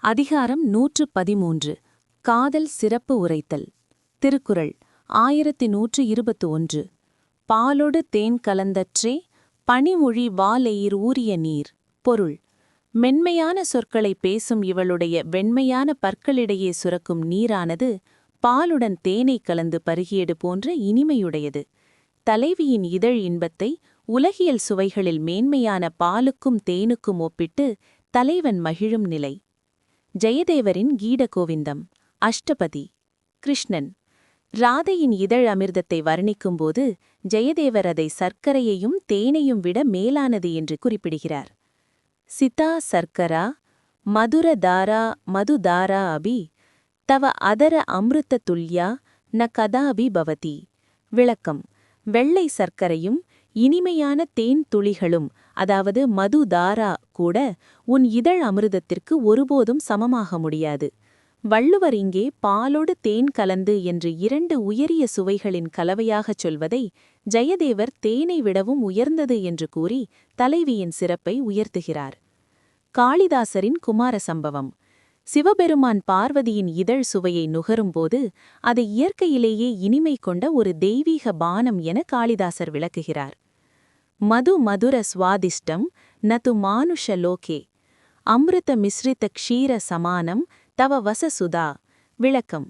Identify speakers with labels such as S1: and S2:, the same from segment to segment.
S1: அதிகாரம் 113 காதல் சிறப்பு உரைத்தல். திருக்குறள் 1121. பாலொடு தேன் கலந்தற்றே பனிமொழி வாலெயிர் ஊறிய நீர். பொருள்: மென்மையான சொற்களை பேசும் இவளுடைய வெண்மையான பற்களிடையே சுரக்கும் நீரானது பாலுடன் தேனை கலந்து பருகியது போன்ற இனிமையுடையது. தலைவியின் இதழ் இன்பத்தை உலகியல் சுவைகளில் மேன்மையான பாலுக்கும் தேனுக்கும் ஒப்பிட்டு தலைவன் மகிழும் நிலை. ஜெயதேவரின் கீடகோவிந்தம். அஷ்டபதி. கிருஷ்ணன். ராதையின் இதழ் அமிர்தத்தை வர்ணிக்கும்போது ஜெயதேவர் அதை சர்க்கரையையும் தேனையும் விட மேலானது என்று குறிப்பிடுகிறார். சிதா சர்க்கரா மதுரதாரா மதுதாரா அபி தவ அதர அம்ருத்த துல்யா ந கதாபி பவதி. விளக்கம்: வெள்ளை சர்க்கரையும் இனிமையான தேன் துளிகளும், அதாவது மதுதாரா கூட உன் இதழ் அமிர்தத்திற்கு ஒருபோதும் சமமாக முடியாது. வள்ளுவர் இங்கே பாலொடு தேன் கலந்து என்று இரண்டு உயரிய சுவைகளின் கலவையாகச் சொல்வதை ஜெயதேவர் தேனை விடவும் உயர்ந்தது என்று கூறி தலைவியின் சிறப்பை உயர்த்துகிறார். காளிதாசரின் குமார சம்பவம். சிவபெருமான் பார்வதியின் இதழ் சுவையை நுகரும்போது அதை இயற்கையிலேயே இனிமை கொண்ட ஒரு தெய்வீக பானம் என காளிதாசர் விளக்குகிறார். மது மதுர ஸ்வாதிஷ்டம் நது மானுஷ லோகே அம்ருத மிஸ்ரித க்ஷீர சமானம் தவ வசசுதா. விளக்கம்: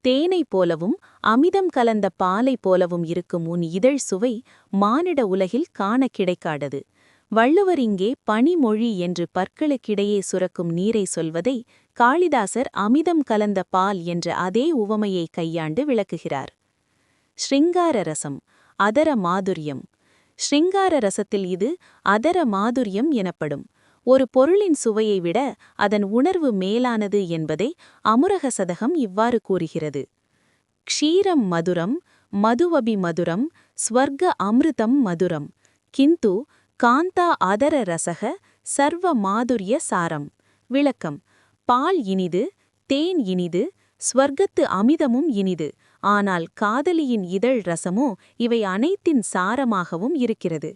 S1: தேனை போலவும் அமிதம் கலந்த பாலை போலவும் இருக்கும் உன் இதழ் சுவை மானிட உலகில் காண கிடைக்காதது. வள்ளுவர் இங்கே பனிமொழி என்று பற்களுக்கிடையே சுரக்கும் நீரை சொல்வதை காளிதாசர் அமிதம் கலந்த பால் என்ற அதே உவமையை கையாண்டு விளக்குகிறார். ஸ்ருங்கார ரசம். அதர மாதுரியம். ஸ்ருங்கார ரசத்தில் இது அதர மாதுரியம் எனப்படும். ஒரு பொருளின் சுவையை விட அதன் உணர்வு மேலானது என்பதை அமுரக சதகம் இவ்வாறு கூறுகிறது: க்ஷீரம் மதுரம் மதுவபி மதுரம் ஸ்வர்க அமிர்தம் மதுரம் கிந்து காந்தா அதர ரசக சர்வ மாதுரிய சாரம். விளக்கம்: பால் இனிது, தேன் இனிது, ஸ்வர்க்கத்து அமிதமும் இனிது. ஆனால் காதலியின் இதழ் ரசமோ இவை அனைத்தின் சாரமாகவும் இருக்கிறது.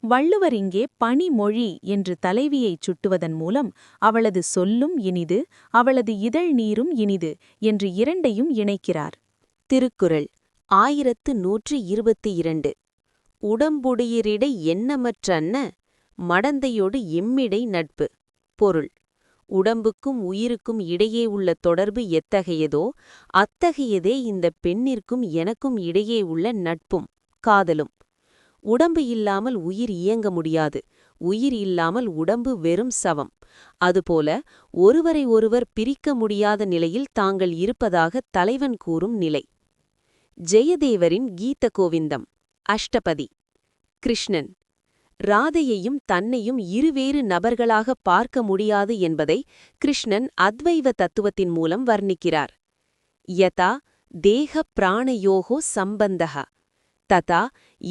S1: வள்ளுவர் இங்கே பனிமொழி என்று தலைவியைச் சுட்டுவதன் மூலம் அவளது சொல்லும் இனிது, அவளது இதழ் நீரும் இனிது என்று இரண்டையும் இணைக்கிறார்.
S2: திருக்குறள் 1122. உடம்புடையிரிடை எண்ணமற்றன்ன மடந்தையோடு எம்மிடை நட்பு. பொருள்: உடம்புக்கும் உயிருக்கும் இடையே உள்ள தொடர்பு எத்தகையதோ அத்தகையதே இந்த பெண்ணிற்கும் எனக்கும் இடையே உள்ள நட்பும் காதலும். உடம்பு இல்லாமல் உயிர் இயங்க முடியாது, உயிர் இல்லாமல் உடம்பு வெறும் சவம். அதுபோல ஒருவரை ஒருவர் பிரிக்க முடியாத நிலையில் தாங்கள் இருப்பதாக தலைவன் கூறும் நிலை. ஜெயதேவரின் கீதகோவிந்தம். அஷ்டபதி. கிருஷ்ணன். ராதையையும் தன்னையும் இருவேறு நபர்களாக பார்க்க முடியாது என்பதை கிருஷ்ணன் அத்வைவ தத்துவத்தின் மூலம் வர்ணிக்கிறார். யதா தேக பிராணயோகோ சம்பந்தஹ ததா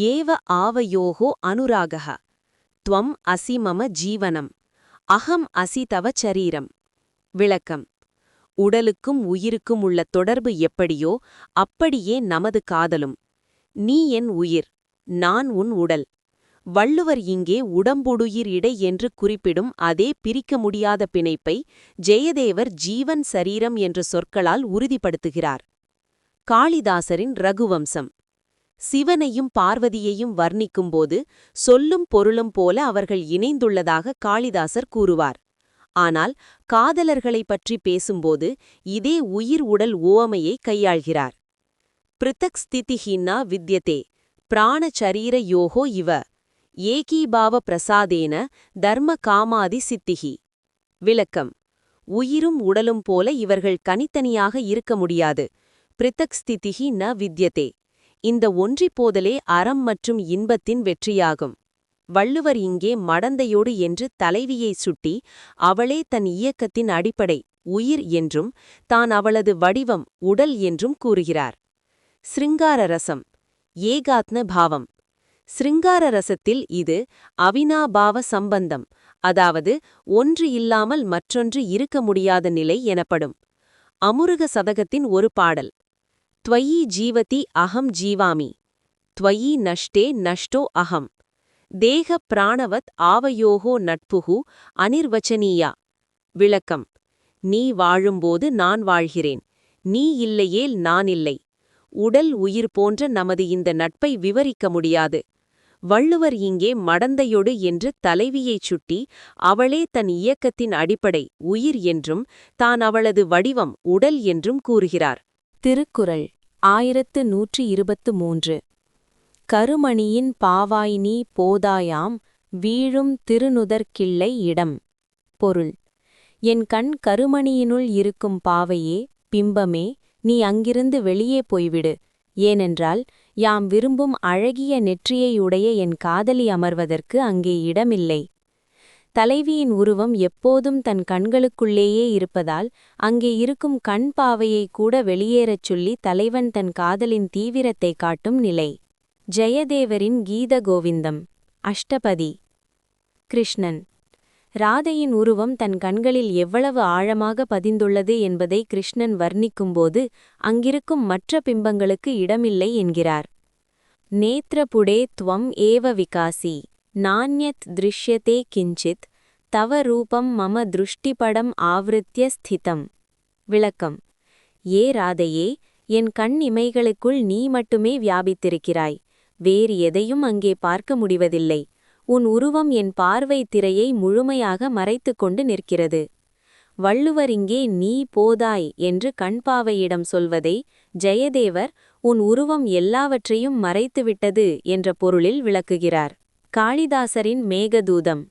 S2: ஏவ ஆவயோகோ அனுராகஹ த்வம் அசி மம ஜீவனம் அகம் அசி தவ சரீரம். விளக்கம்: உடலுக்கும் உயிருக்கும் உள்ள தொடர்பு எப்படியோ அப்படியே நமது காதலும். நீ என் உயிர், நான் உன் உடல். வள்ளுவர் இங்கே உடம்புடுயிர் இடை என்று குறிப்பிடும் அதே பிரிக்க முடியாத பிணைப்பை ஜெயதேவர் ஜீவன் சரீரம் என்ற சொற்களால் உறுதிப்படுத்துகிறார். காளிதாசரின் ரகுவம்சம். சிவனையும் பார்வதியையும் வர்ணிக்கும்போது சொல்லும் பொருளும் போல அவர்கள் இணைந்துள்ளதாக காளிதாசர் கூறுவார். ஆனால் காதலர்களைப் பற்றி பேசும்போது இதே உயிர் உடல் உவமையை கையாள்கிறார். பிருத்தக் ஸ்திதிஹீனா வித்யதே பிராணசரீர யோகோ இவ ஏகீபாவ பிரசாதேன தர்ம காமாதி சித்திகி. விளக்கம்: உயிரும் உடலும் போல இவர்கள் கனித்தனியாக இருக்க முடியாது. பிருத்தக் ஸ்திதிஹி ந வித்யதே. இந்த ஒன்றிப்போதலே அறம் மற்றும் இன்பத்தின் வெற்றியாகும். வள்ளுவர் இங்கே மடந்தையோடு என்று தலைவியை சுட்டி அவளே தன் இயக்கத்தின் அடிப்படை உயிர் என்றும் தான் அவளது வடிவம் உடல் என்றும் கூறுகிறார். ஸ்ருங்கார ரசம். ஏகாத்ம பாவம். ஸ்ருங்கார ரசத்தில் இது அவினாபாவ சம்பந்தம், அதாவது ஒன்று இல்லாமல் மற்றொன்று இருக்க முடியாத நிலை எனப்படும். அமுருக சதகத்தின் ஒரு பாடல்: த்வயி ஜீவதி அகம் ஜீவாமி த்வயி நஷ்டே நஷ்டோ அகம் தேக பிராணவத் ஆவயோகோ நட்புகு அனிர்வச்சனீயா. விளக்கம்: நீ வாழும்போது நான் வாழ்கிறேன். நீ இல்லையேல் நான் இல்லை. உடல் உயிர் போன்ற நமது இந்த நட்பை விவரிக்க முடியாது. வள்ளுவர் இங்கே மடந்தையொடு என்று தலைவியைச் சுட்டி, அவளே தன் இயக்கத்தின் அடிப்படை உயிர் என்றும் தான் அவளது வடிவம் உடல் என்றும் கூறுகிறார்.
S1: திருக்குறள் 1123. கருமணியின் பாவாய் நீ போதாயாம் வீழும் திருநுதற்கிள்ளை இடம். பொருள்: என் கண் கருமணியினுள் இருக்கும் பாவையே, பிம்பமே, நீ அங்கிருந்து வெளியே போய்விடு. ஏனென்றால் யாம் விரும்பும் அழகிய நெற்றியையுடைய என் காதலி அமர்வதற்கு அங்கே இடமில்லை. தலைவியின் உருவம் எப்போதும் தன் கண்களுக்குள்ளேயே இருப்பதால் அங்கே இருக்கும் கண் பாவையை கூட வெளியேறச் சொல்லி தலைவன் தன் காதலின் தீவிரத்தை காட்டும் நிலை. ஜெயதேவரின் கீத கோவிந்தம். அஷ்டபதி. கிருஷ்ணன். ராதையின் உருவம் தன் கண்களில் எவ்வளவு ஆழமாக பதிந்துள்ளது என்பதை கிருஷ்ணன் வர்ணிக்கும்போது அங்கிருக்கும் மற்ற பிம்பங்களுக்கு இடமில்லை என்கிறார். நேத்ரபுடே த்வம் ஏவ விகாசி நான்யத் திருஷ்யதே கிஞ்சித் தவ ரூபம் மம திருஷ்டிபடம் ஆவ்ருத்ய ஸ்திதம். விளக்கம்: ஏ ராதையே, என் கண் இமைகளுக்குள் நீ மட்டுமே வியாபித்திருக்கிறாய். வேறு எதையும் அங்கே பார்க்க முடிவதில்லை. உன் உருவம் என் பார்வை திரையை முழுமையாக மறைத்துக் கொண்டு நிற்கிறது. வள்ளுவர் இங்கே நீ போதாய் என்று கண்பாவையிடம் சொல்வதை ஜெயதேவர் உன் உருவம் எல்லாவற்றையும் மறைத்துவிட்டது என்ற பொருளில் விளக்குகிறார். காளிதாசரின் மேகதூதம்.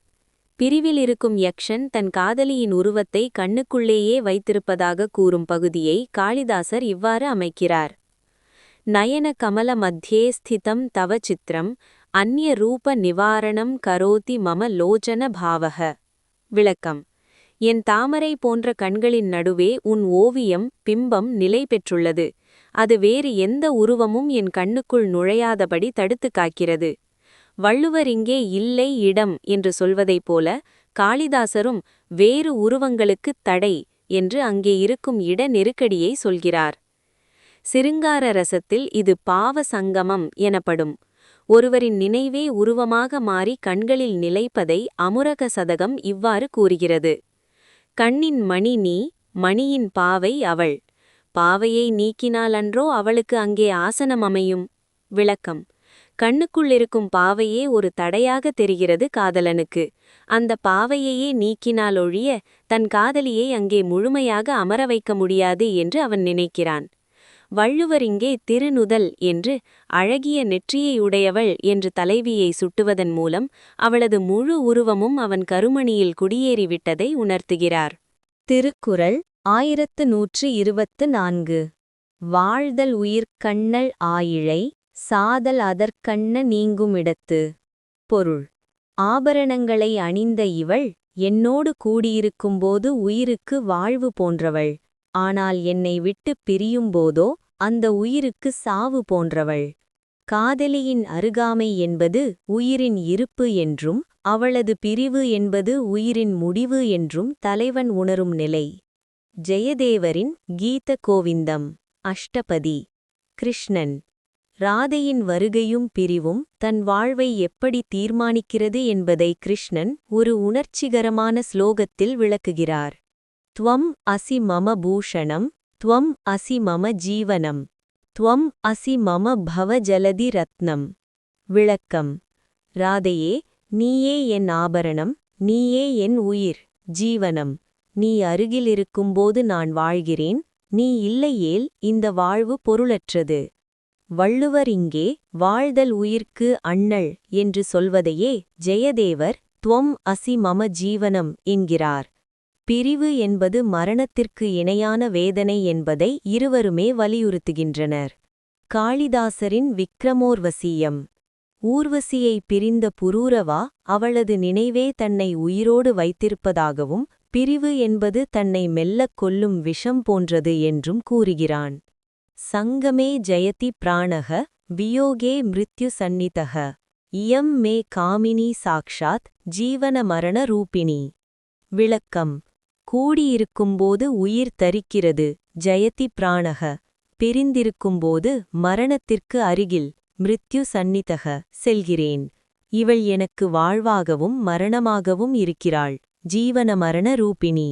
S1: பிரிவில் இருக்கும் யக்ஷன் தன் காதலியின் உருவத்தை கண்ணுக்குள்ளேயே வைத்திருப்பதாக கூறும் பகுதியை காளிதாசர் இவ்வாறு அமைக்கிறார். நயன கமல மத்தியே ஸ்திதம் தவ சித்திரம் அந்நிய ரூப நிவாரணம் கரோதி மம லோச்சன பாவக. விளக்கம்: என் தாமரை போன்ற கண்களின் நடுவே உன் ஓவியம் பிம்பம் நிலை பெற்றுள்ளது. அது வேறு எந்த உருவமும் என் கண்ணுக்குள் நுழையாதபடி தடுத்து காக்கிறது. வள்ளுவர் இங்கே இல்லை இடம் என்று சொல்வதைப் போல காளிதாசரும் வேறு உருவங்களுக்குத் தடை என்று அங்கே இருக்கும் இட நெருக்கடியை சொல்கிறார். சிருங்கார ரசத்தில் இது பாவ சங்கமம் எனப்படும். ஒருவரின் நினைவே உருவமாக மாறி கண்களில் நிலைப்பதை அமுரக சதகம் இவ்வாறு கூறுகிறது. கண்ணின் மணி நீ, மணியின் பாவை அவள். பாவையை நீக்கினாலன்றோ அவளுக்கு அங்கே ஆசனம் அமையும். விளக்கம்: கண்ணுக்குள்ளிருக்கும் பாவையே ஒரு தடையாக தெரிகிறது காதலனுக்கு. அந்த பாவையையே நீக்கினால் ஒழிய தன் காதலியை அங்கே முழுமையாக அமர வைக்க முடியாது என்று அவன் நினைக்கிறான். வள்ளுவர் இங்கே திருநுதல் என்று அழகிய நெற்றியையுடையவள் என்று தலைவியை சுட்டுவதன் மூலம் அவளது முழு உருவமும் அவன் கருமணியில் குடியேறிவிட்டதை உணர்த்துகிறார். திருக்குறள் 1124. வாழ்தல் உயிர்க்கண்ணல் ஆயிழை சாதல் அதற்கண்ண நீங்குமிடத்து. பொருள்: ஆபரணங்களை அணிந்த இவள் என்னோடு கூடியிருக்கும்போது உயிருக்கு வாழ்வு போன்றவள். ஆனால் என்னை விட்டுப் பிரியும்போதோ அந்த உயிருக்கு சாவு போன்றவள். காதலியின் அருகாமை என்பது உயிரின் இருப்பு என்றும் அவளது பிரிவு என்பது உயிரின் முடிவு என்றும் தலைவன் உணரும் நிலை. ஜெயதேவரின் கீத கோவிந்தம். அஷ்டபதி. கிருஷ்ணன். ராதையின் வருகையும் பிரிவும் தன் வாழ்வை எப்படி தீர்மானிக்கிறது என்பதை கிருஷ்ணன் ஒரு உணர்ச்சிகரமான ஸ்லோகத்தில் விளக்குகிறார். த்வம் அசி மம பூஷணம் த்வம் அசி மம ஜீவனம் த்வம் அசி மம பவஜலதி ரத்னம். விளக்கம்: ராதையே, நீயே என் ஆபரணம், நீயே என் உயிர், ஜீவனம். நீ அருகில் இருக்கும்போது நான் வாழ்கிறேன். நீ இல்லையேல் இந்த வாழ்வு பொருளற்றது. வள்ளுவர் இங்கே வாழ்தல் உயிர்க்கு அண்ணல் என்று சொல்வதையே ஜெயதேவர் த்வம் அசி மம ஜீவனம் என்கிறார். பிரிவு என்பது மரணத்திற்கு இணையான வேதனை என்பதை இருவருமே வலியுறுத்துகின்றனர். காளிதாசரின் விக்ரமோர்வசியம். ஊர்வசியை பிரிந்த புரூரவா அவளது நினைவே தன்னை உயிரோடு வைத்திருப்பதாகவும் பிரிவு என்பது தன்னை மெல்லக் கொல்லும் விஷம் போன்றது என்றும் கூறுகிறான். சங்கமே ஜயதி பிராணக வியோகே மிருத்யு சந்நிதக இயம் மே காமினி சாக்ஷாத் ஜீவன மரண ரூபிணி. விளக்கம்: கூடியிருக்கும்போது உயிர் தரிக்கிறது, ஜயதி பிராணக. பிரிந்திருக்கும்போது மரணத்திற்கு அருகில், மிருத்யு சந்நிதக, செல்கிறேன். இவள் எனக்கு வாழ்வாகவும் மரணமாகவும் இருக்கிறாள், ஜீவன மரண ரூபிணி.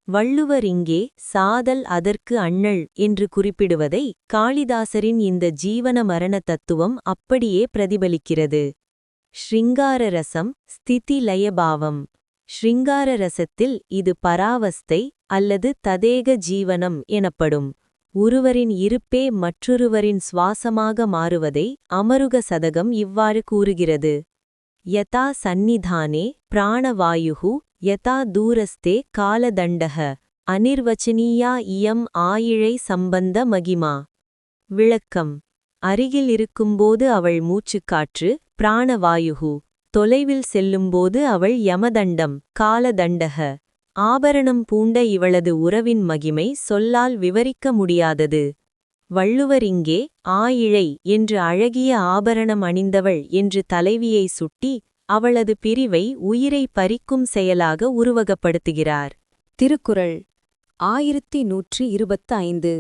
S2: வள்ளுவர் இங்கே சாதல் அதற்கு அண்ணல் என்று குறிப்பிடுவதை காளிதாசரின் இந்த ஜீவன மரண தத்துவம் அப்படியே பிரதிபலிக்கிறது. ஸ்ருங்கார ரசம் ஸ்திதி லயபாவம். ஸ்ருங்கார ரசத்தில் இது பராவஸ்தை அல்லது ததேக ஜீவனம் எனப்படும். ஒருவரின் இருப்பே மற்றொருவரின் சுவாசமாக மாறுவதை அமருக சதகம் இவ்வாறு கூறுகிறது. யதா சந்நிதானே பிராணவாயுஹு யதா தூரஸ்தே காலதண்டக அனிர்வச்சனீயா இயம் ஆயிழை சம்பந்த மகிமா. விளக்கம்: அருகில் இருக்கும்போது அவள் மூச்சுக்காற்று பிராணவாயுஹு, தொலைவில் செல்லும்போது அவள் யமதண்டம் காலதண்டக. ஆபரணம் பூண்ட இவளது உறவின் மகிமை சொல்லால் விவரிக்க முடியாதது. வள்ளுவர் இங்கே ஆயிழை என்று அழகிய ஆபரணம் அணிந்தவள் என்று தலைவியை சுட்டி அவளது பிரிவை உயிரை பறிக்கும் செயலாக உருவகப்படுத்துகிறார்.
S1: திருக்குறள் 1125.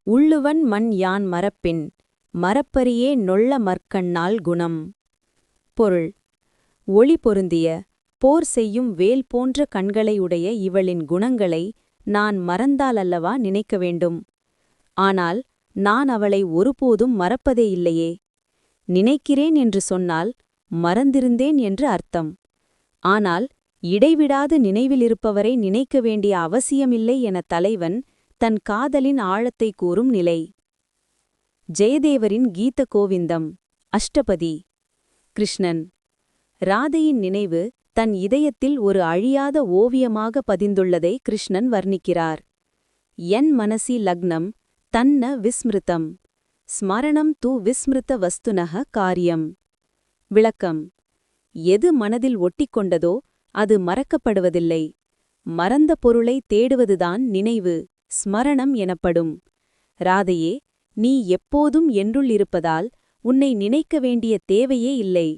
S1: உள்ளுவன் மன் யான் மறப்பின் மறப்பரியே நொள்ள மற்கண்ணால் குணம். பொருள்: ஒளி பொருந்திய போர் செய்யும் வேல் போன்ற கண்களை உடைய இவளின் குணங்களை நான் மறந்தாலல்லவா நினைக்க வேண்டும். ஆனால் நான் அவளை ஒருபோதும் மறப்பதே இல்லையே. நினைக்கிறேன் என்று சொன்னால் மறந்திருந்தேன் என்று அர்த்தம். ஆனால் இடைவிடாது நினைவிலிருப்பவரை நினைக்க வேண்டிய அவசியமில்லை என தலைவன் தன் காதலின் ஆழத்தை கூறும் நிலை. ஜெயதேவரின் கீத கோவிந்தம் அஷ்டபதி. கிருஷ்ணன். ராதையின் நினைவு தன் இதயத்தில் ஒரு அழியாத ஓவியமாக பதிந்துள்ளதை கிருஷ்ணன் வர்ணிக்கிறார். என் மனசி லக்னம் தன்ன விஸ்மிருதம் ஸ்மரணம் தூ விஸ்மிருத வஸ்துனக காரியம். விளக்கம்: எது மனதில் ஒட்டிக்கொண்டதோ அது மறக்கப்படுவதில்லை. மறந்த பொருளை தேடுவதுதான் நினைவு, ஸ்மரணம் எனப்படும். ராதையே, நீ எப்போதும் என்னுள் இருப்பதால் உன்னை நினைக்க வேண்டிய தேவையே இல்லை.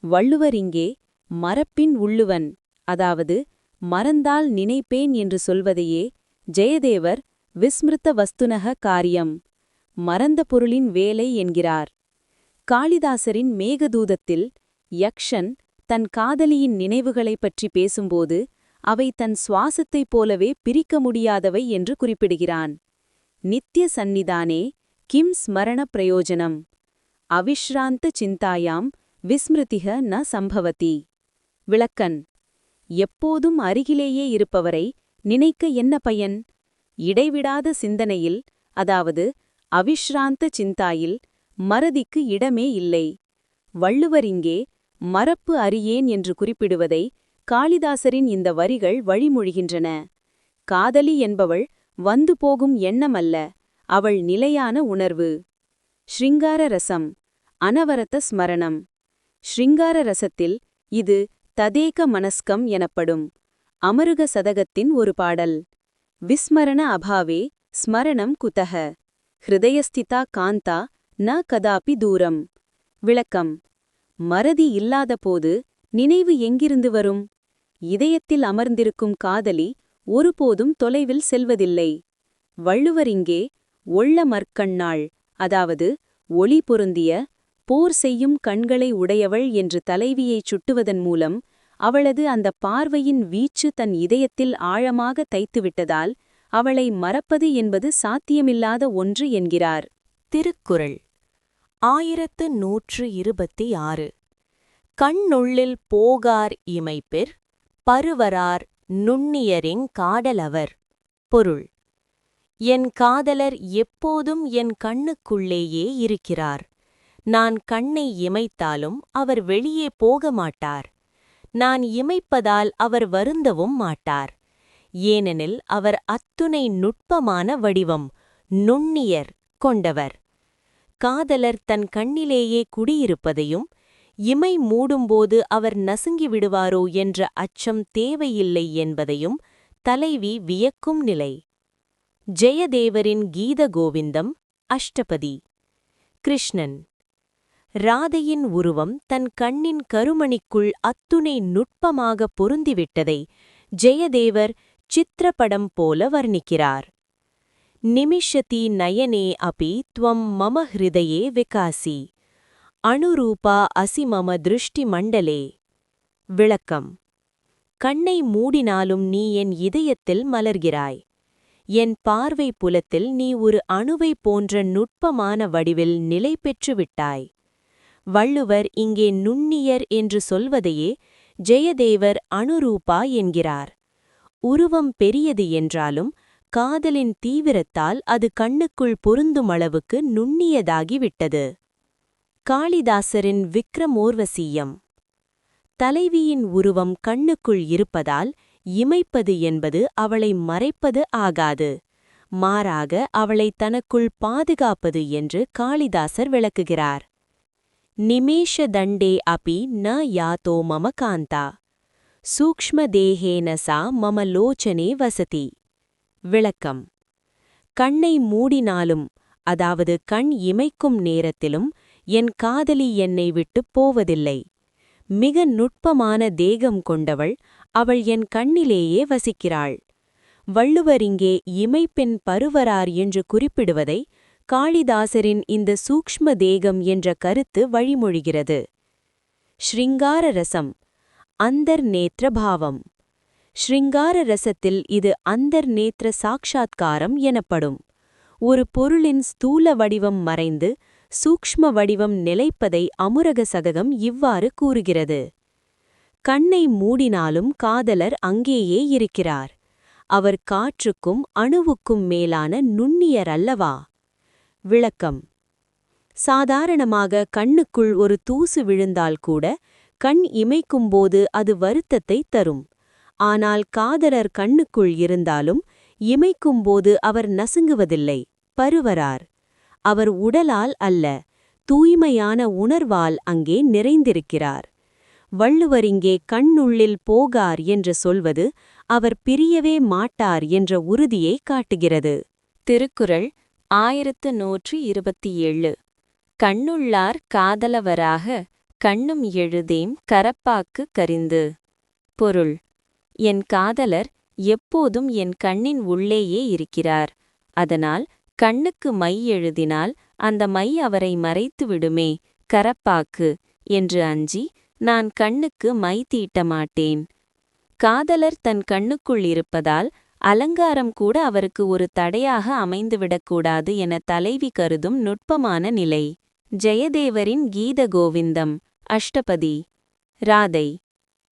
S1: வள்ளுவர் இங்கே மறப்பின் உள்ளுவன், அதாவது மறந்தால் நினைப்பேன் என்று சொல்வதையே ஜெயதேவர் விஸ்மிருத வஸ்துனக காரியம், மறந்த பொருளின் வேலை என்கிறார். காளிதாசரின் மேகதூதத்தில் யக்ஷன் தன் காதலியின் நினைவுகளைப் பற்றி பேசும்போது அவை தன் சுவாசத்தைப் போலவே பிரிக்க முடியாதவை என்று குறிப்பிடுகிறான். நித்ய சந்நிதானே கிம் ஸ்மரண பிரயோஜனம் அவிஷ்ராந்த சிந்தாயாம் விஸ்மிருதிக ந சம்பவதி. விளக்கன்: எப்போதும் அருகிலேயே இருப்பவரை நினைக்க என்ன பயன்? இடைவிடாத சிந்தனையில், அதாவது அவிஷ்ராந்த சிந்தாயில் மறதிக்கு இடமே இல்லை. வள்ளுவர் இங்கே மறப்பு அறியேன் என்று குறிப்பிடுவதை காளிதாசரின் இந்த வரிகள் வழிமொழிகின்றன. காதலி என்பவள் வந்து போகும் எண்ணமல்ல, அவள் நிலையான உணர்வு. ஸ்ருங்கார ரசம் அனவரத ஸ்மரணம். ஸ்ருங்கார ரசத்தில் இது ததேக மனஸ்கம் எனப்படும். அமருக சதகத்தின் ஒரு பாடல். விஸ்மரண அபாவே ஸ்மரணம் குதஹ ஹிருதயஸ்திதா காந்தா ந கதாபி தூரம். விளக்கம்: மறதி இல்லாதபோது நினைவு எங்கிருந்து வரும்? இதயத்தில் அமர்ந்திருக்கும் காதலி ஒருபோதும் தொலைவில் செல்வதில்லை. வள்ளுவர் இங்கே ஒள்ள மற்கண்ணாள், அதாவது ஒளி பொருந்திய போர் செய்யும் கண்களை உடையவள் என்று தலைவியைச் சுட்டுவதன் மூலம் அவளது அந்த பார்வையின் வீச்சு தன் இதயத்தில் ஆழமாக தைத்துவிட்டதால் அவளை மறப்பது என்பது சாத்தியமில்லாத ஒன்று என்கிறார்.
S2: திருக்குறள் 1126. கண்ணுள்ளில் போகார் இமைப்பிற் பருவரார் நுண்ணியரிங் காடலவர். பொருள்: என் காதலர் எப்போதும் என் கண்ணுக்குள்ளேயே இருக்கிறார். நான் கண்ணை இமைத்தாலும் அவர் வெளியே போக மாட்டார். நான் இமைப்பதால் அவர் வருந்தவும் மாட்டார். ஏனெனில் அவர் அத்துணை நுட்பமான வடிவம், நுண்ணியர் கொண்டவர். காதலர் தன் கண்ணிலேயே குடியிருப்பதையும், இமை மூடும்போது அவர் நசுங்கி விடுவாரோ என்ற அச்சம் தேவையில்லை என்பதையும் தலைவி வியக்கும் நிலை. ஜெயதேவரின் கீத கோவிந்தம் அஷ்டபதி. கிருஷ்ணன். ராதையின் உருவம் தன் கண்ணின் கருமணிக்குள் அத்துணை நுட்பமாக பொருந்திவிட்டதை ஜெயதேவர் சித்திரப்படம் போல வர்ணிக்கிறார். நிமிஷதி நயனே அபி த்வம் மம ஹிருதயே விகாசி அனுரூபா அசி மம திருஷ்டி மண்டலே. விளக்கம்: கண்ணை மூடினாலும் நீ என் இதயத்தில் மலர்கிறாய். என் பார்வை புலத்தில் நீ ஒரு அணுவைப் போன்ற நுட்பமான வடிவில் நிலை பெற்று விட்டாய். வள்ளுவர் இங்கே நுண்ணியர் என்று சொல்வதையே ஜெயதேவர் அனுரூபா என்கிறார். உருவம் பெரியது என்றாலும் காதலின் தீவிரத்தால் அது கண்ணுக்குள் பொருந்துமளவுக்கு நுண்ணியதாகிவிட்டது. காளிதாசரின் விக்ரமோர்வசீயம். தலைவியின் உருவம் கண்ணுக்குள் இருப்பதால் இமைப்பது என்பது அவளை மறைப்பது ஆகாது, மாறாக அவளை தனக்குள் பாதுகாப்பது என்று காளிதாசர் விளக்குகிறார். நிமேஷ தண்டே அபி ந யாதோ மம காந்தா சூக்ஷ்மதேஹேன சா மம லோச்சனே வசதி. விளக்கம்: கண்ணை மூடினாலும், அதாவது கண் இமைக்கும் நேரத்திலும் என் காதலி என்னை விட்டுப் போவதில்லை. மிக நுட்பமான தேகம் கொண்டவள், அவள் என் கண்ணிலேயே வசிக்கிறாள். வள்ளுவர் இங்கே இமைப்பெண் பருவரார் என்று குறிப்பிடுவதை காளிதாசரின் இந்த சூக்ஷ்ம தேகம் என்ற கருத்து வழிமொழிகிறது. ஸ்ருங்கார ரசம், அந்தர்நேத்ர பாவம். ஸ்ருங்கார ரசத்தில் இது அந்தர்நேத்ர சாட்சாத்காரம் எனப்படும். ஒரு பொருளின் ஸ்தூல வடிவம் மறைந்து சூக்ஷ்ம வடிவம் நிலைப்பதை அமுரக சதகம் இவ்வாறு கூறுகிறது. கண்ணை மூடினாலும் காதலர் அங்கேயே இருக்கிறார். அவர் காற்றுக்கும் அணுவுக்கும் மேலான நுண்ணியர் அல்லவா? விளக்கம்: சாதாரணமாக கண்ணுக்குள் ஒரு தூசு விழுந்தால் கூட கண் இமைக்கும்போது அது வருத்தத்தை தரும். ஆனால் காதலர் கண்ணுக்குள் இருந்தாலும் இமைக்கும்போது அவர் நசுங்குவதில்லை, பருவரார். அவர் உடலால் அல்ல, தூய்மையான உணர்வால் அங்கே நிறைந்திருக்கிறார். வள்ளுவர் இங்கே கண்ணுள்ளில் போகார் என்று சொல்வது அவர் பிரியவே மாட்டார் என்ற உறுதியை காட்டுகிறது. திருக்குறள் 1127. கண்ணுள்ளார் காதலவராக கண்ணும் எழுதேம் கரப்பாக்கு கரிந்து. பொருள்: என் காதலர் எப்போதும் என் கண்ணின் உள்ளேயே இருக்கிறார். அதனால் கண்ணுக்கு மை எழுதினால் அந்த மை அவரை மறைத்து விடுமே, கரப்பாக்கு என்று அஞ்சி நான் கண்ணுக்கு மை தீட்ட மாட்டேன். காதலர் தன் கண்ணுக்குள் இருப்பதால் அலங்காரம் கூட அவருக்கு ஒரு தடையாக அமைந்துவிடக்கூடாது என தலைவி கருதும் நுட்பமான நிலை. ஜெயதேவரின் கீத கோவிந்தம் அஷ்டபதி. ராதை.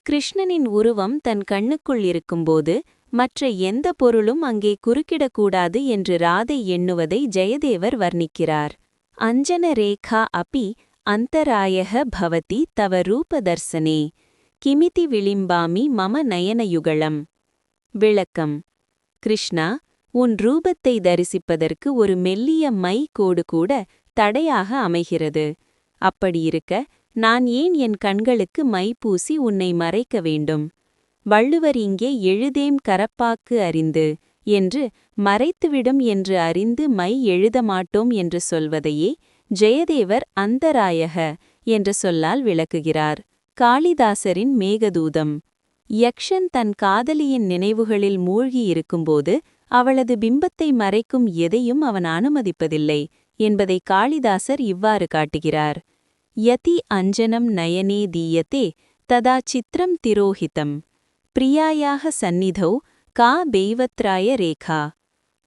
S2: கிருஷ்ணனின் உருவம் தன் கண்ணுக்குள் இருக்கும்போது மற்ற எந்த பொருளும் அங்கே குறுக்கிடக்கூடாது என்று ராதை எண்ணுவதை ஜெயதேவர் வர்ணிக்கிறார். அஞ்சன ரேகா அபி அந்தராயः பவதி தவ ரூபதர்சனே கிமிதி விளிம்பாமி மம நயனயுகலம். விளக்கம்: கிருஷ்ணா, உன் ரூபத்தை தரிசிப்பதற்கு ஒரு மெல்லிய மை கோடு கூட தடையாக அமைகிறது. அப்படியிருக்க நான் ஏன் என் கண்களுக்கு மை பூசி உன்னை மறைக்க வேண்டும்? வள்ளுவர் இங்கே எழுதேம் கரப்பாக்கு அறிந்து என்று மறைத்துவிடும் என்று அறிந்து மை எழுத மாட்டோம் என்று சொல்வதையே ஜெயதேவர் அந்தராயக என்ற சொல்லால் விளக்குகிறார். காளிதாசரின் மேகதூதம். யக்ஷன் தன் காதலியின் நினைவுகளில் மூழ்கியிருக்கும்போது அவளது பிம்பத்தை மறைக்கும் எதையும் அவன் அனுமதிப்பதில்லை என்பதை காளிதாசர் இவ்வாறு காட்டுகிறார். யதி அஞ்சனம் நயனே தீயதே ததா சித்திரம் திரோஹிதம் பிரியாயாக சந்நிதௌ கா பெய்வத்ராய ரேகா.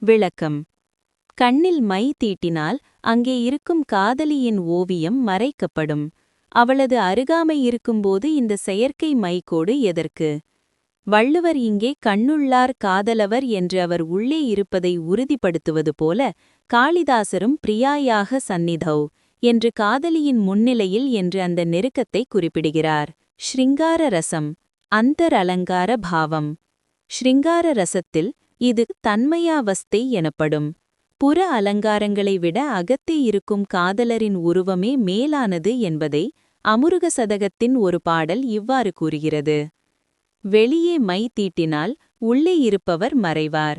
S2: விளக்கம்: கண்ணில் மை தீட்டினால் அங்கே இருக்கும் காதலியின் ஓவியம் மறைக்கப்படும். அவளது அருகாமை இருக்கும்போது இந்த செயற்கை மைக்கோடு எதற்கு? வள்ளுவர் இங்கே கண்ணுள்ளார் காதலவர் என்று அவர் உள்ளே இருப்பதை உறுதிப்படுத்துவது போல காளிதாசரும் பிரியாயாக சந்நிதௌ என்று காதலியின் முன்னிலையில் என்று அந்த நெருக்கத்தை குறிப்பிடுகிறார். ஸ்ருங்கார ரசம் அந்தர் அலங்கார பாவம். ஸ்ருங்கார ரசத்தில் இது தன்மயாவஸ்தை எனப்படும். புற அலங்காரங்களை விட அகத்தே இருக்கும் காதலரின் உருவமே மேலானது என்பதை அமுருக சதகத்தின் ஒரு பாடல் இவ்வாறு கூறுகிறது. வெளியே மை தீட்டினால் உள்ளே இருப்பவர் மறைவார்.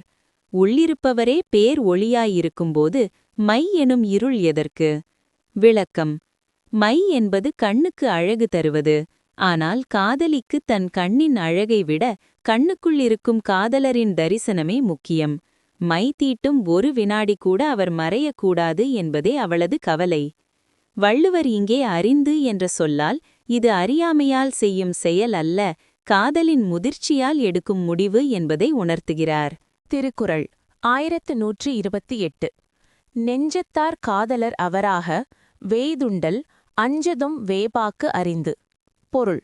S2: உள்ளிருப்பவரே பேர் ஒளியாயிருக்கும்போது மை எனும் இருள் எதற்கு? விளக்கம்: மை என்பது கண்ணுக்கு அழகு தருவது. ஆனால் காதலிக்கு தன் கண்ணின் அழகை விட கண்ணுக்குள் இருக்கும் காதலரின் தரிசனமே முக்கியம். மை தீட்டும் ஒரு வினாடி கூட அவர் மறையக்கூடாது என்பதே அவளது கவலை. வள்ளுவர் இங்கே அறிந்து என்ற சொல்லால் இது அறியாமையால் செய்யும் செயல் அல்ல, காதலின் முதிர்ச்சியால் எடுக்கும் முடிவு என்பதை உணர்த்துகிறார்.
S1: திருக்குறள் 1128. நெஞ்சத்தார் காதலர் அவராக வேய்துண்டல் அஞ்சதும் வேபாக்கு அறிந்து. பொருள்: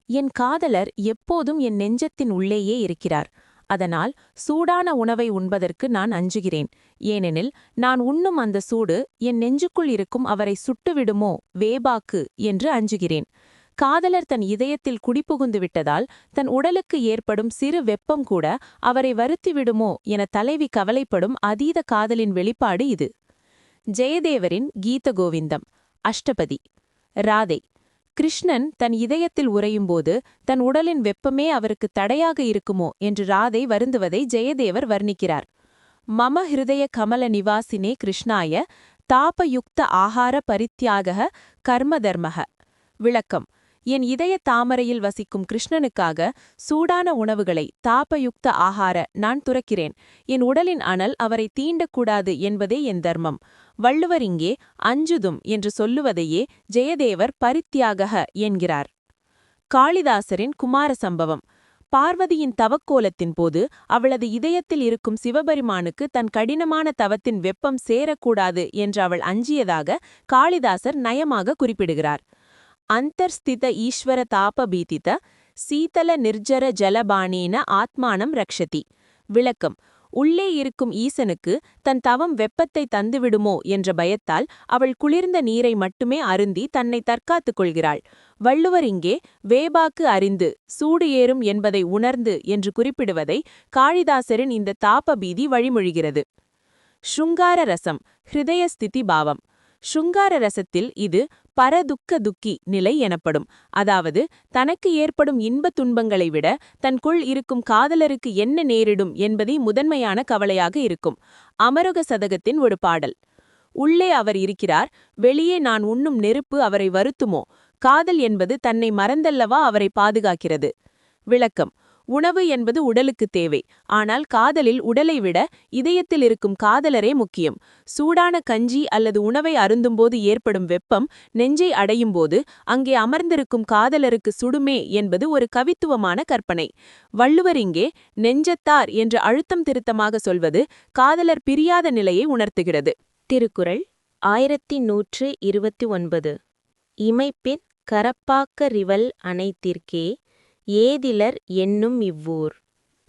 S1: என் காதலர் எப்போதும் என் நெஞ்சத்தின் உள்ளேயே இருக்கிறார். அதனால் சூடான உணவை உண்பதற்கு நான் அஞ்சுகிறேன். ஏனெனில் நான் உண்ணும் அந்த சூடு என் நெஞ்சுக்குள் இருக்கும் அவரை சுட்டுவிடுமோ வேபாக்கு என்று அஞ்சுகிறேன். காதலர் தன் இதயத்தில் குடிபுகுந்து விட்டதால் தன் உடலுக்கு ஏற்படும் சிறு வெப்பம் கூட அவரை வருத்திவிடுமோ என தலைவி கவலைப்படும் அதீத காதலின் வெளிப்பாடு இது. ஜெயதேவரின் கீத கோவிந்தம் அஷ்டபதி. ராதை. கிருஷ்ணன் தன் இதயத்தில் உறையும்போது தன் உடலின் வெப்பமே அவருக்கு தடையாக இருக்குமோ என்று ராதை வருந்துவதை ஜெயதேவர் வர்ணிக்கிறார். மம ஹிருதய கமல நிவாசினே கிருஷ்ணாய தாபயுக்த ஆகார பரித்யாக கர்மதர்மக. விளக்கம்: என் இதய தாமரையில் வசிக்கும் கிருஷ்ணனுக்காக சூடான உணவுகளை தாபயுக்த ஆகார நான் துறக்கிறேன். என் உடலின் அனல் அவரை தீண்டக்கூடாது என்பதே என் தர்மம். வள்ளுவர் இங்கே அஞ்சுதும் என்று சொல்லுவதையே ஜெயதேவர் பரித்யாக என்கிறார். காளிதாசரின் குமார சம்பவம். பார்வதியின் தவக்கோலத்தின் போது அவளது இதயத்தில் இருக்கும் சிவபெருமானுக்கு தன் கடினமான தவத்தின் வெப்பம் சேரக்கூடாது என்று அவள் அஞ்சியதாக காளிதாசர் நயமாக குறிப்பிடுகிறார். அந்தர்ஸ்தித ஈஸ்வர தாபபீதித சீதல நிர்ஜர ஜலபானேன ஆத்மானம் ரக்ஷதி. விளக்கம்: உள்ளே இருக்கும் ஈசனுக்கு தன் தவம் வெப்பத்தை தந்துவிடுமோ என்ற பயத்தால் அவள் குளிர்ந்த நீரை மட்டுமே அருந்தி தன்னை தற்காத்துக் கொள்கிறாள். வள்ளுவர் இங்கே வேபாக்கு அறிந்து சூடு ஏறும் என்பதை உணர்ந்து என்று குறிப்பிடுவதை காளிதாசரின் இந்த தாபபீதி வழிமொழிகிறது. ஷுங்கார ரசம் ஹிருதயஸ்திதி பாவம். ஷுங்கார ரசத்தில் இது பரதுக்க துக்கி நிலை எனப்படும். அதாவது தனக்கு ஏற்படும் இன்பத் துன்பங்களை விட தன்குள் இருக்கும் காதலருக்கு என்ன நேரிடும் என்பதே முதன்மையான கவலையாக இருக்கும். அமருக சதகத்தின் ஒரு பாடல். உள்ளே அவர் இருக்கிறார், வெளியே நான் உண்ணும் நெருப்பு அவரை வருத்துமோ. காதல் என்பது தன்னை மறந்தல்லவா அவரை பாதுகாக்கிறது. விளக்கம்: உணவு என்பது உடலுக்கு தேவை. ஆனால் காதலில் உடலை விட இதயத்தில் இருக்கும் காதலரே முக்கியம். சூடான கஞ்சி அல்லது உணவை அருந்தும்போது ஏற்படும் வெப்பம் நெஞ்சை அடையும்போது அங்கே அமர்ந்திருக்கும் காதலருக்கு சுடுமே என்பது ஒரு கவித்துவமான கற்பனை. வள்ளுவர் இங்கே நெஞ்சத்தார் என்று அழுத்தம் திருத்தமாக சொல்வது காதலர் பிரியாத நிலையை உணர்த்துகிறது.
S2: திருக்குறள் 1129. இமைப்பிற் கரப்பாக்க ரிவல் அனைத்திற்கே ஏதிலர் என்னும் இவ்வூர்.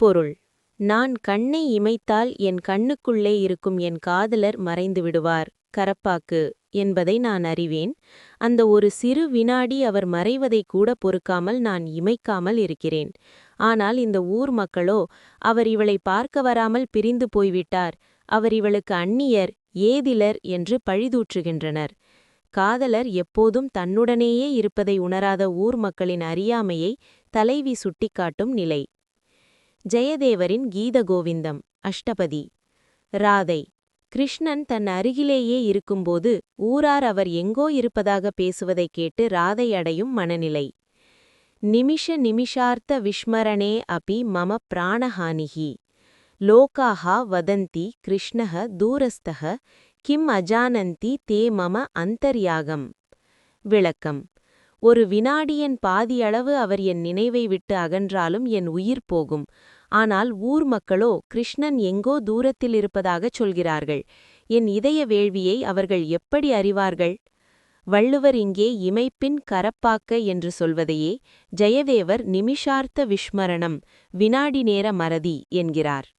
S2: பொருள்: நான் கண்ணை இமைத்தால் என் கண்ணுக்குள்ளே இருக்கும் என் காதலர் மறைந்து விடுவார், கரப்பாக்கு என்பதை நான் அறிவேன். அந்த ஒரு சிறு வினாடி அவர் மறைவதை கூட பொறுக்காமல் நான் இமைக்காமல் இருக்கிறேன். ஆனால் இந்த ஊர் மக்களோ அவர் இவளை பார்க்க வராமல் பிரிந்து போய்விட்டார், அவர் இவளுக்கு அந்நியர், ஏதிலர் என்று பழிதூற்றுகின்றனர். காதலர் எப்போதும் தன்னுடனேயே இருப்பதை உணராத ஊர் மக்களின் அறியாமையை தலைவி சுட்டிக்காட்டும் நிலை. ஜெயதேவரின் கீத கோவிந்தம் அஷ்டபதி. ராதை. கிருஷ்ணன் தன் அருகிலேயே இருக்கும்போது ஊரார் அவர் எங்கோ இருப்பதாக பேசுவதைக் கேட்டு ராதை அடையும் மனநிலை. நிமிஷ நிமிஷார்த்த விஸ்மரணே அபி மம பிராணஹானிஹி லோகாஹா வதந்தி கிருஷ்ணஹ தூரஸ்தஹ கிம் அஜானந்தி தே மம அந்தர்யாகம். விளக்கம்: ஒரு வினாடியின் பாதியளவு அவர் என் நினைவை விட்டு அகன்றாலும் என் உயிர் போகும். ஆனால் ஊர் மக்களோ கிருஷ்ணன் எங்கோ தூரத்தில் இருப்பதாகச் சொல்கிறார்கள். என் இதய வேள்வியை அவர்கள் எப்படி அறிவார்கள்? வள்ளுவர் இங்கே இமைப்பின் கரப்பாக்க என்று சொல்வதையே ஜெயதேவர் நிமிஷார்த்த விஸ்மரணம், வினாடி நேர மறதி என்கிறார்.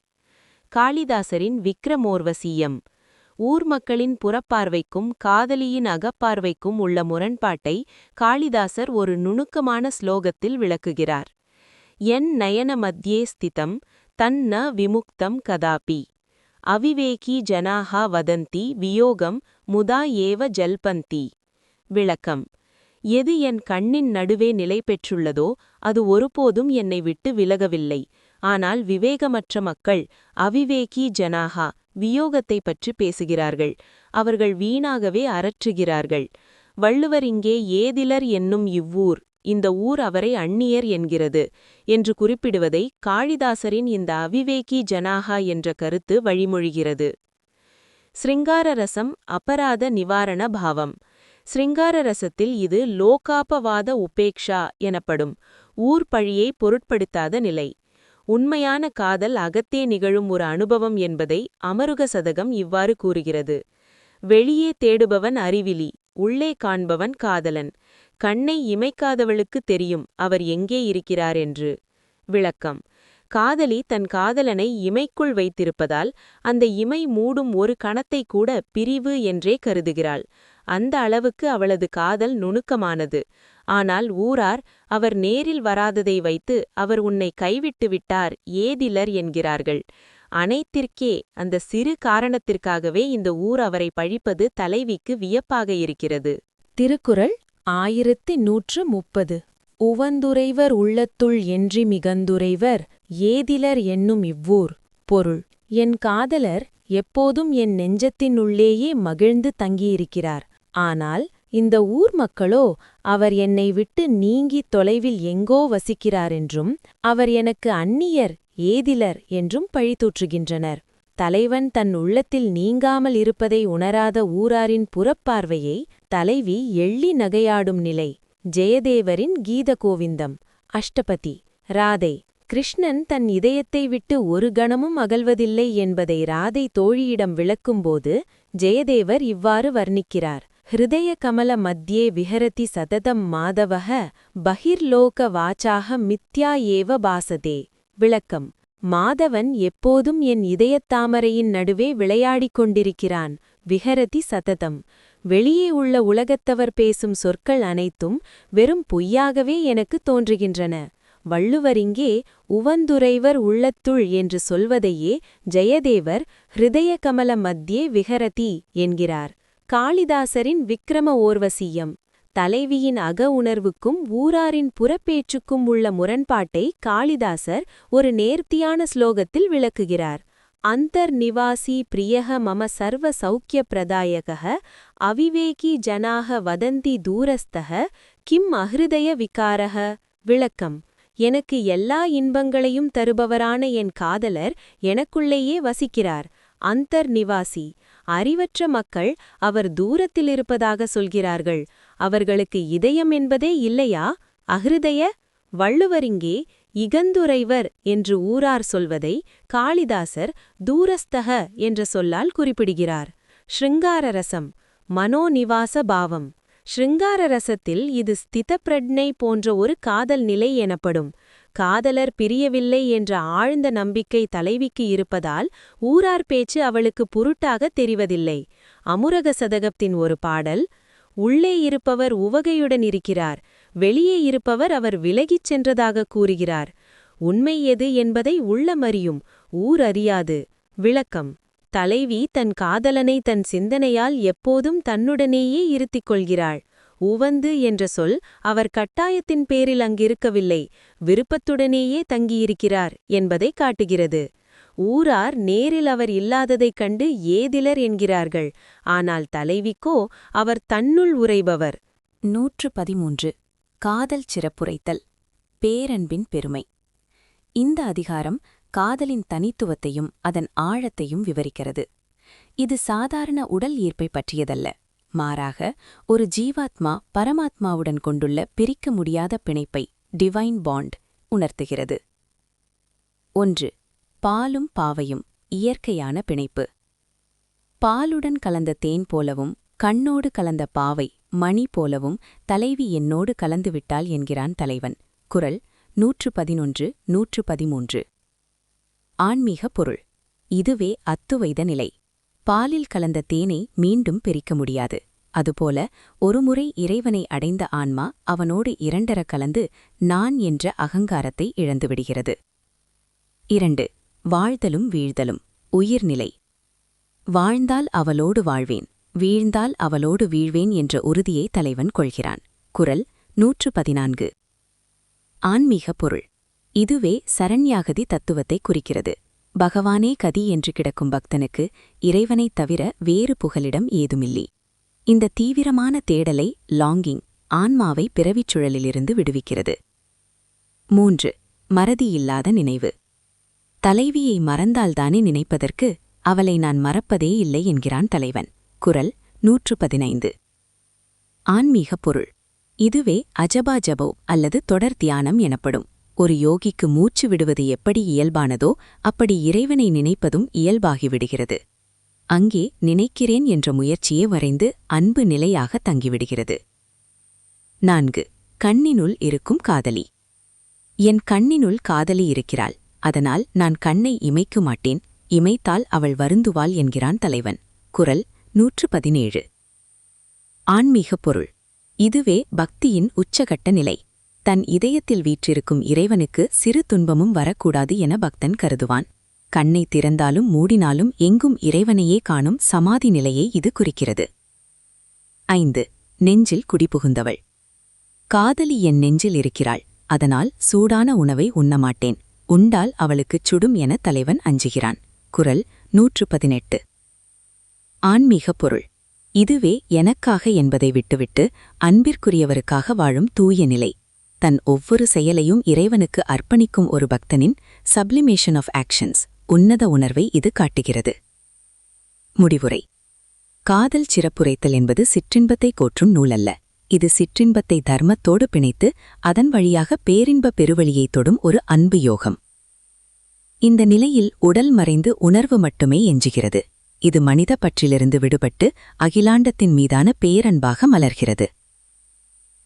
S2: காளிதாசரின் விக்ரமோர்வசீயம். ஊர் மக்களின் புறப்பார்வைக்கும் காதலியின் அகப்பார்வைக்கும் உள்ள முரண்பாட்டை காளிதாசர் ஒரு நுணுக்கமான ஸ்லோகத்தில் விளக்குகிறார். என் நயன மத்தியே ஸ்திதம் தன் ந விமுக்தம் கதாபி அவிவேகி ஜனாஹா வதந்தி வியோகம் முதா ஏவ ஜல்பந்தி. விளக்கம்: எது என் கண்ணின் நடுவே நிலை பெற்றுள்ளதோ அது ஒருபோதும் என்னை விட்டு விலகவில்லை. ஆனால் விவேகமற்ற மக்கள் அவிவேகி ஜனாஹா வியோகத்தை பற்றி பேசுகிறார்கள். அவர்கள் வீணாகவே அரற்றுகிறார்கள். வள்ளுவர் இங்கே ஏதிலர் என்னும் இவ்வூர், இந்த ஊர் அவரை அந்நியர் என்கிறது என்று குறிப்பிடுவதை காளிதாசரின் இந்த அவிவேகி ஜனாஹா என்ற கருத்து வழிமொழிகிறது. ஸ்ருங்கார ரசம் அபராத நிவாரண பாவம். ஸ்ருங்கார ரசத்தில் இது லோகாபவாத உபேக்ஷா எனப்படும். ஊர் பழியை பொருட்படுத்தாத நிலை. உண்மையான காதல் அகத்தே நிகழும் ஒரு அனுபவம் என்பதை அமருக சதகம் இவ்வாறு கூறுகிறது. வெளியே தேடுபவன் அறிவிலி, உள்ளே காண்பவன் காதலன். கண்ணை இமைக்காதவளுக்கு தெரியும் அவர் எங்கே இருக்கிறார் என்று. விளக்கம்: காதலி தன் காதலனை இமைக்குள் வைத்திருப்பதால் அந்த இமை மூடும் ஒரு கணத்தை கூட பிரிவு என்றே கருதுகிறாள். அந்த அளவுக்கு அவளது காதல் நுணுக்கமானது. ஆனால் ஊரார் அவர் நேரில் வராததை வைத்து அவர் உன்னை கைவிட்டு விட்டார், ஏதிலர் என்கிறார்கள். அனைத்திற்கே அந்த சிறு காரணத்திற்காகவே இந்த ஊர் அவரை பழிப்பது தலைவிக்கு வியப்பாக இருக்கிறது.
S1: திருக்குறள் 1130. உவந்துரைவர் உள்ளத்துள் என்றி மிகந்துரைவர் ஏதிலர் என்னும் இவ்வூர். பொருள்: என் காதலர் எப்போதும் என் நெஞ்சத்தினுள்ளேயே மகிழ்ந்து தங்கியிருக்கிறார். ஆனால் இந்த ஊர் மக்களோ அவர் என்னை விட்டு நீங்கி தொலைவில் எங்கோ வசிக்கிறாரென்றும் அவர் எனக்கு அந்நியர், ஏதிலர் என்றும் பழிதூற்றுகின்றனர். தலைவன் தன் உள்ளத்தில் நீங்காமல் இருப்பதை உணராத ஊராரின் புறப்பார்வையை தலைவி எள்ளி நகையாடும் நிலை. ஜெயதேவரின் கீதகோவிந்தம். அஷ்டபதி. ராதை. கிருஷ்ணன் தன் இதயத்தை விட்டு ஒரு கணமும் அகல்வதில்லை என்பதை ராதை தோழியிடம் விளக்கும்போது ஜெயதேவர் இவ்வாறு வர்ணிக்கிறார்: ஹிருதய கமல மத்யே விஹரதி சததம் மாதவஹ பஹிர்லோக வாச்சாக மித்யா ஏவ பாசதே. விளக்கம்: மாதவன் எப்போதும் என் இதயத்தாமரையின் நடுவே விளையாடிக் கொண்டிருக்கிறான். விஹரதி சததம். வெளியே உள்ள உலகத்தவர் பேசும் சொற்கள் அனைத்தும் வெறும் பொய்யாகவே எனக்கு தோன்றுகின்றன. வள்ளுவர் இங்கே உவந்துரைவர் உள்ளத்துள் என்று சொல்வதையே ஜெயதேவர் ஹிருதய கமல மத்யே விஹரதி என்கிறார். காளிதாசரின் விக்ரம ஓர்வசியம். தலைவியின் அக உணர்வுக்கும் ஊராரின் புறப்பேச்சுக்கும் உள்ள முரண்பாட்டை காளிதாசர் ஒரு நேர்த்தியான ஸ்லோகத்தில் விளக்குகிறார். அந்தர் நிவாசி பிரியக மம சர்வ சௌக்கிய பிரதாயகः அவிவேகி ஜனாக வதந்தி தூரஸ்தக கிம் அஹ்ருதய விகாரக. விளக்கம்: எனக்கு எல்லா இன்பங்களையும் தருபவரான என் காதலர் எனக்குள்ளேயே வசிக்கிறார். அந்தர் நிவாசி. அறிவற்ற மக்கள் அவர் தூரத்தில் இருப்பதாக சொல்கிறார்கள். அவர்களுக்கு இதயம் என்பதே இல்லையா? அஹ்ருதய. வள்ளுவரிங்கே இகந்துரைவர் என்று ஊரார் சொல்வதை காளிதாசர் தூரஸ்தக என்ற சொல்லால் குறிப்பிடுகிறார். ஸ்ருங்கார ரசம். மனோநிவாச பாவம். ஸ்ருங்கார ரசத்தில் இது ஸ்திதப்பிரஜ்ஞை போன்ற ஒரு காதல் நிலை எனப்படும். காதலர் பிரியவில்லை என்ற ஆழ்ந்த நம்பிக்கை தலைவிக்கு இருப்பதால் ஊரார் பேச்சு அவளுக்கு பொருட்டாக தெரிவதில்லை. அமுரக சதகத்தின் ஒரு பாடல்: உள்ளே இருப்பவர் உவகையுடன் இருக்கிறார், வெளியே இருப்பவர் அவர் விலகிச் சென்றதாக கூறுகிறார். உண்மை எது என்பதை உள்ளமறியும், ஊர் அறியாது. விளக்கம்: தலைவி தன் காதலனை தன் சிந்தனையால் எப்போதும் தன்னுடனேயே இருத்திக் கொள்கிறாள். உவந்து என்ற சொல் அவர் கட்டாயத்தின் பேரில் அங்கிருக்கவில்லை, விருப்பத்துடனேயே தங்கியிருக்கிறார் என்பதை காட்டுகிறது. ஊரார் நேரில் அவர் இல்லாததைக் கண்டு ஏதிலர் என்கிறார்கள். ஆனால் தலைவிக்கோ அவர் தன்னுள் உறைபவர்.
S3: 113. காதல் சிறப்புரைத்தல். பேரன்பின் பெருமை. இந்த அதிகாரம் காதலின் தனித்துவத்தையும் அதன் ஆழத்தையும் விவரிக்கிறது. இது சாதாரண உடல் ஈர்ப்பை பற்றியதல்ல, மாறாக ஒரு ஜீவாத்மா பரமாத்மாவுடன் கொண்டுள்ள பிரிக்க முடியாத பிணைப்பை, டிவைன் பாண்ட், உணர்த்துகிறது. 1. பாலும் பாவையும். இயற்கையான பிணைப்பு. பாலுடன் கலந்த தேன் போலவும் கண்ணோடு கலந்த பாவை மணி போலவும் தலைவி என்னோடு கலந்துவிட்டாள் என்கிறான் தலைவன். குறள் 111, 113. ஆன்மீக பொருள். இதுவே அத்துவைத நிலை. பாலில் கலந்த தேனை மீண்டும் பிரிக்க முடியாது. அதுபோல ஒருமுறை இறைவனை அடைந்த ஆன்மா அவனோடு இரண்டர கலந்து நான் என்ற அகங்காரத்தை இழந்துவிடுகிறது. 2. வாழ்தலும் வீழ்தலும். உயிர்நிலை. வாழ்ந்தால் அவளோடு வாழ்வேன், வீழ்ந்தால் அவளோடு வீழ்வேன் என்ற உறுதியை தலைவன் கொள்கிறான். குறள் 114. ஆன்மீக பொருள். இதுவே சரண்யாகதி தத்துவத்தை குறிக்கிறது. பகவானே கதி என்று கிடக்கும் பக்தனுக்கு இறைவனைத் தவிர வேறு புகலிடம் ஏதுமில்லை. இந்த தீவிரமான தேடலை, லாங்கிங், ஆன்மாவை பிறவிச் சுழலிலிருந்து விடுவிக்கிறது. 3. மறதியில்லாத நினைவு. தலைவியை மறந்தால்தானே நினைப்பதற்கு, அவளை நான் மறப்பதே இல்லை என்கிறான் தலைவன். குறள் 115. ஆன்மீக பொருள். இதுவே அஜபா ஜபோ அல்லது தொடர் தியானம் எனப்படும். ஒரு யோகிக்கு மூச்சு விடுவது எப்படி இயல்பானதோ அப்படி இறைவனை நினைப்பதும் இயல்பாகிவிடுகிறது. அங்கே நினைக்கிறேன் என்ற முயற்சியே வரைந்து அன்பு நிலையாக தங்கிவிடுகிறது. 4. கண்ணினுள் இருக்கும் காதலி. என் கண்ணினுள் காதலி இருக்கிறாள், அதனால் நான் கண்ணை இமைக்க மாட்டேன், இமைத்தால் அவள் வருந்துவாள் என்கிறான் தலைவன். குறள் 117. ஆன்மீகப் பொருள். இதுவே பக்தியின் உச்சகட்ட நிலை. தன் இதயத்தில் வீற்றிருக்கும் இறைவனுக்கு சிறு துன்பமும் வரக்கூடாது என பக்தன் கருதுவான். கண்ணை திறந்தாலும் மூடினாலும் எங்கும் இறைவனையே காணும் சமாதி நிலையை இது குறிக்கிறது. 5. நெஞ்சில் குடிபுகுந்தவள். காதலி என் நெஞ்சில் இருக்கிறாள், அதனால் சூடான உணவை உண்ணமாட்டேன், உண்டால் அவளுக்குச் சுடும் என தலைவன் அஞ்சுகிறான். குறள் 118. ஆன்மீகப் பொருள். இதுவே எனக்காக என்பதை விட்டுவிட்டு அன்பிற்குரியவருக்காக வாழும் தூய நிலை. தன் ஒவ்வொரு செயலையும் இறைவனுக்கு அர்ப்பணிக்கும் ஒரு பக்தனின் சப்ளிமேஷன் ஆஃப் ஆக்ஷன்ஸ், உன்னத உணர்வை இது காட்டுகிறது. முடிவுரை. காதல் சிறப்புரைத்தல் என்பது சிற்றின்பத்தை கோற்றும் நூலல்ல. இது சிற்றின்பத்தை தர்மத்தோடு பிணைத்து அதன் வழியாக பேரின்ப பெருவழியை தொடும் ஒரு அன்பு யோகம். இந்த நிலையில் உடல் மறைந்து உணர்வு மட்டுமே எஞ்சுகிறது. இது மனித பற்றிலிருந்து விடுபட்டு அகிலாண்டத்தின் மீதான பேரன்பாக மலர்கிறது.